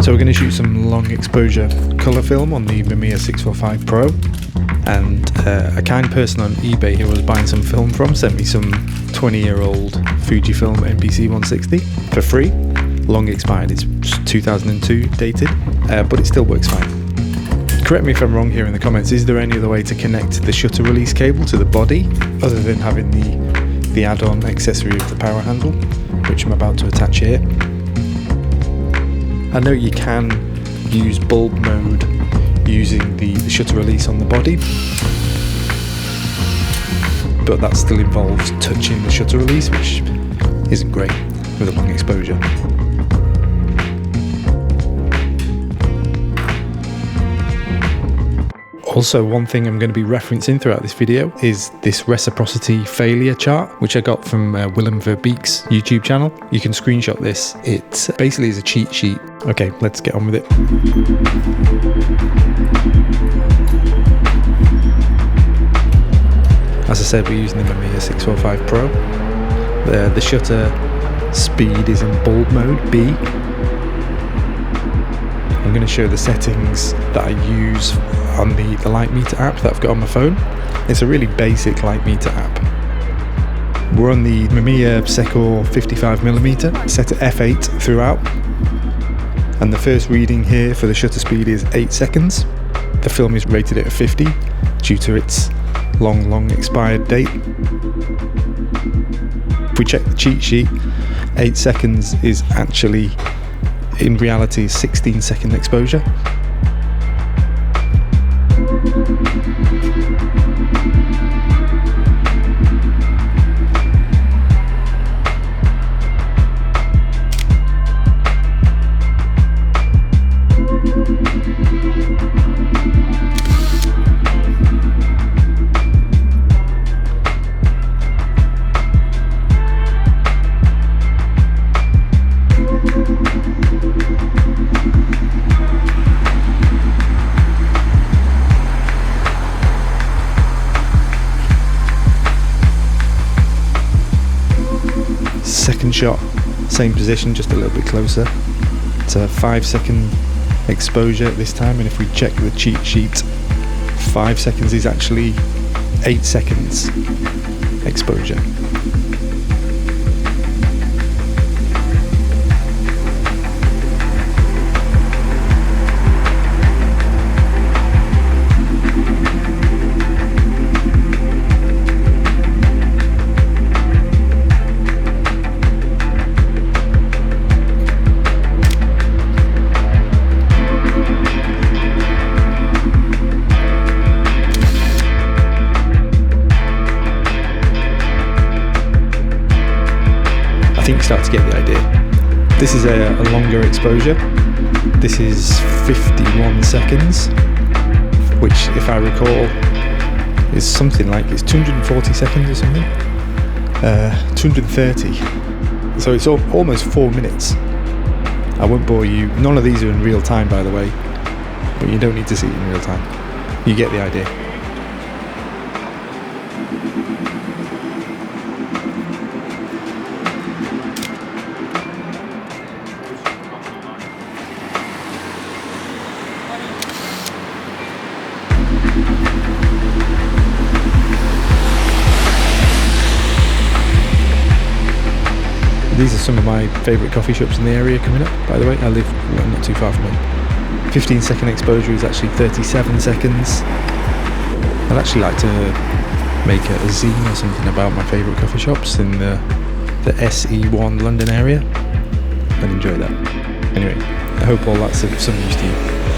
So we're going to shoot some long exposure colour film on the Mamiya 645 Pro, and a kind person on eBay who I was buying some film from sent me some 20-year-old Fujifilm NPC 160 for free. Long expired, it's 2002 dated, but it still works fine. Correct me if I'm wrong here in the comments, is there any other way to connect the shutter release cable to the body other than having the add-on accessory of the power handle, which I'm about to attach here? I know you can use bulb mode using the shutter release on the body, but that still involves touching the shutter release, which isn't great with a long exposure. Also, one thing I'm going to be referencing throughout this video is this reciprocity failure chart, which I got from Willem Verbeek's YouTube channel. You can screenshot this. It basically is a cheat sheet. Okay, let's get on with it. As I said, we're using the Mamiya 645 Pro. The shutter speed is in bulb mode, B. I'm going to show the settings that I use on the light meter app that I've got on my phone. It's a really basic light meter app. We're on the Mamiya SEKOR 55mm, set at f8 throughout. And the first reading here for the shutter speed is 8 seconds. The film is rated at 50 due to its long expired date. If we check the cheat sheet, 8 seconds is actually, in reality, 16-second exposure. Second shot, same position, just a little bit closer. It's a 5-second exposure this time, and if we check the cheat sheet, 5 seconds is actually 8 seconds exposure. I think you start to get the idea. This is a longer exposure. This is 51 seconds, which, if I recall, is something like, it's 240 seconds or something. 230. So it's almost 4 minutes. I won't bore you. None of these are in real time, by the way, but you don't need to see it in real time. You get the idea. These are some of my favourite coffee shops in the area coming up, by the way. I live not too far from it. 15-second exposure is actually 37 seconds. I'd actually like to make a zine or something about my favourite coffee shops in the SE1 London area. I'd enjoy that. Anyway, I hope all that's of some use to you.